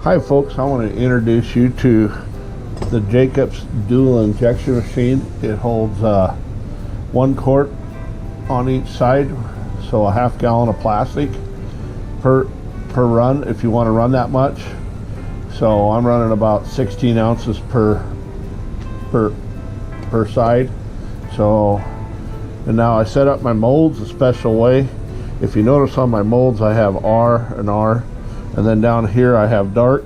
Hi folks, I want to introduce you to the Jacobs dual injection machine. It holds 1 quart on each side, so a half gallon of plastic per run if you want to run that much. So I'm running about 16 ounces per side. So, and now I set up my molds a special way. If you notice on my molds I have R and R, and then down here I have dark.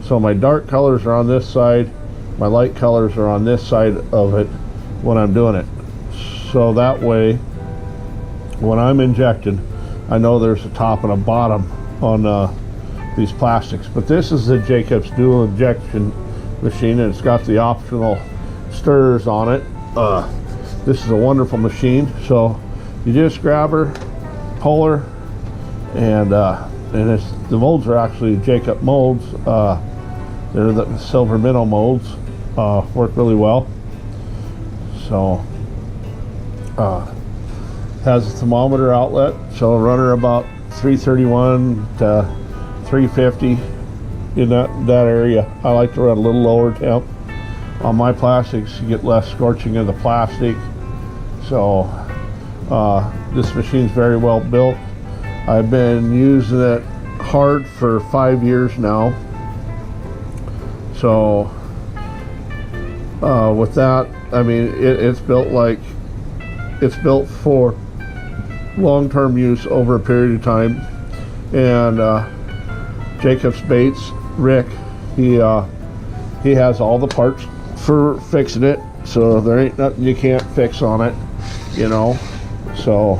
So my dark colors are on this side, my light colors are on this side of it when I'm doing it. So that way, when I'm injecting, I know there's a top and a bottom on these plastics. But this is the Jacobs dual injection machine, and it's got the optional stirrers on it. This is a wonderful machine. So you just grab her, pull her, and the molds are actually Jacob molds. They're the silver minnow molds. Work really well. So has a thermometer outlet, so I'll run her about 331 to 350 in that area. I like to run a little lower temp. On my plastics, you get less scorching of the plastic. So this machine's very well built. I've been using it hard for 5 years now. So with that, I mean, it's built for long-term use over a period of time. And Jacobs Baits, Rick, he has all the parts for fixing it, so there ain't nothing you can't fix on it, you know. So,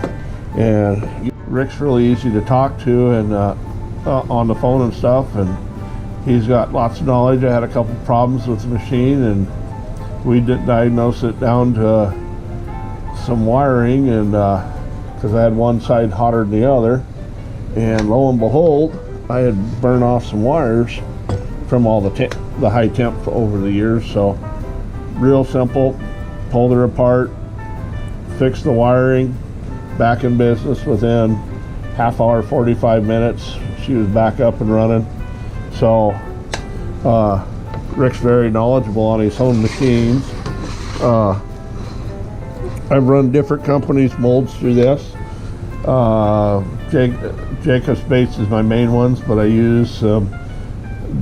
and Rick's really easy to talk to, and on the phone and stuff, and he's got lots of knowledge. I had a couple problems with the machine, and we did diagnose it down to some wiring, and because I had one side hotter than the other, and lo and behold, I had burned off some wires from all the high temp over the years. So real simple, pulled her apart, fixed the wiring, back in business within half hour, 45 minutes. She was back up and running. So Rick's very knowledgeable on his own machines. I've run different companies' molds through this. Jacobs Baits is my main ones, but I use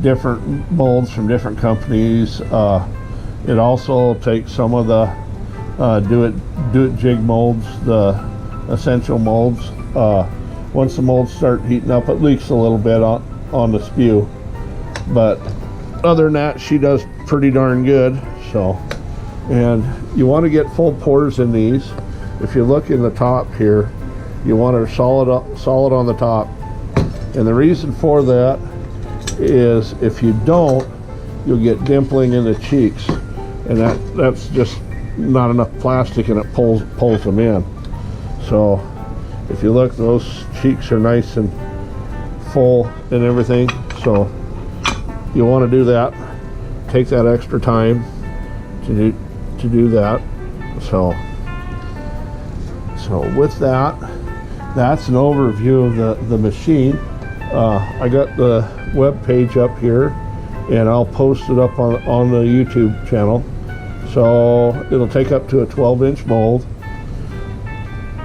different molds from different companies. It also takes some of the do it jig molds, the essential molds. Once the molds start heating up, it leaks a little bit on the spew, but other than that, she does pretty darn good. So, and you want to get full pours in these. If you look in the top here, you want her solid on the top, and the reason for that is if you don't, you'll get dimpling in the cheeks, and that's just not enough plastic, and it pulls them in. So if you look, those cheeks are nice and full and everything. So you want to do that. Take that extra time to do that. So with that, that's an overview of the machine. I got the web page up here, and I'll post it up on the YouTube channel. So it'll take up to a 12-inch mold.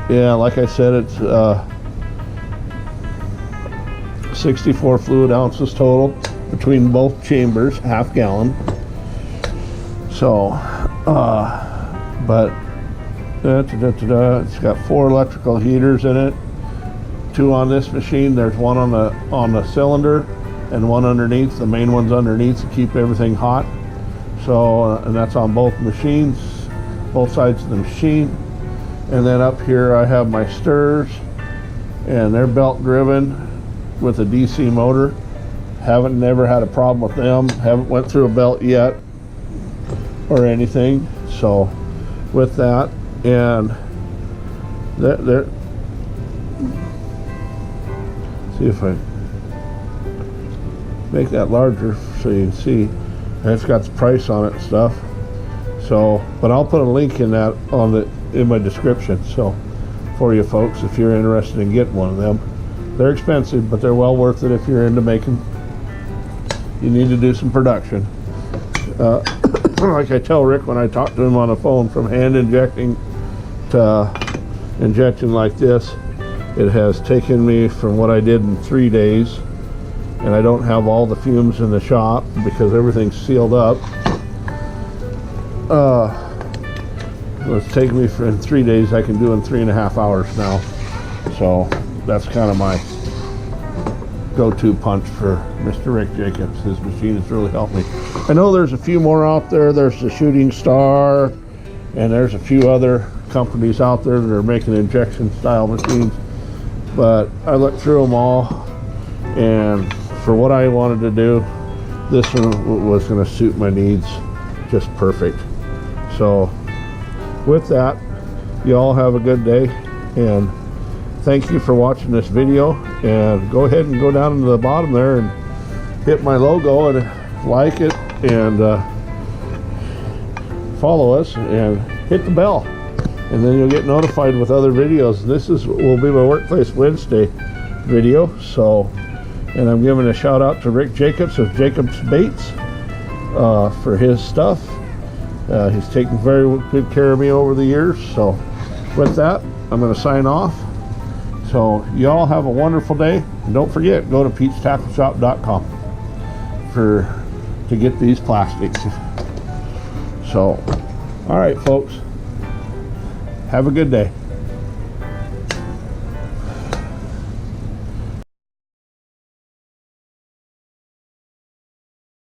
Yeah, like I said, it's 64 fluid ounces total between both chambers, half gallon. So, but it's got 4 electrical heaters in it. 2 on this machine. There's one on the cylinder, and one underneath. The main one's underneath to keep everything hot. So, and that's on both machines, both sides of the machine. And then up here I have my stirrers, and they're belt driven with a DC motor. Never had a problem with them. Haven't went through a belt yet or anything. So with that, and there, see if I make that larger so you can see. And it's got the price on it and stuff. So, but I'll put a link in that in my description, so for you folks, if you're interested in getting one of them. They're expensive, but they're well worth it if you're into making you need to do some production. Like I tell Rick when I talk to him on the phone, from hand injecting to injecting like this, it has taken me from what I did in 3 days, and I don't have all the fumes in the shop because everything's sealed up. It's taken me in 3 days, I can do in 3.5 hours now. So that's kind of my go-to punch for Mr. Rick Jacobs. His machine has really helped me. I know there's a few more out there. There's the Shooting Star, and there's a few other companies out there that are making injection style machines, but I looked through them all, and for what I wanted to do, this one was going to suit my needs just perfect. So with that, you all have a good day, and thank you for watching this video. And go ahead and go down to the bottom there and hit my logo and like it, and follow us and hit the bell, and then you'll get notified with other videos. This will be my Workplace Wednesday video. So, and I'm giving a shout out to Rick Jacobs of Jacobs Baits for his stuff. He's taken very good care of me over the years. So with that, I'm going to sign off. So y'all have a wonderful day, and don't forget, go to Pete'sTackleShop.com to get these plastics. So all right, folks, have a good day.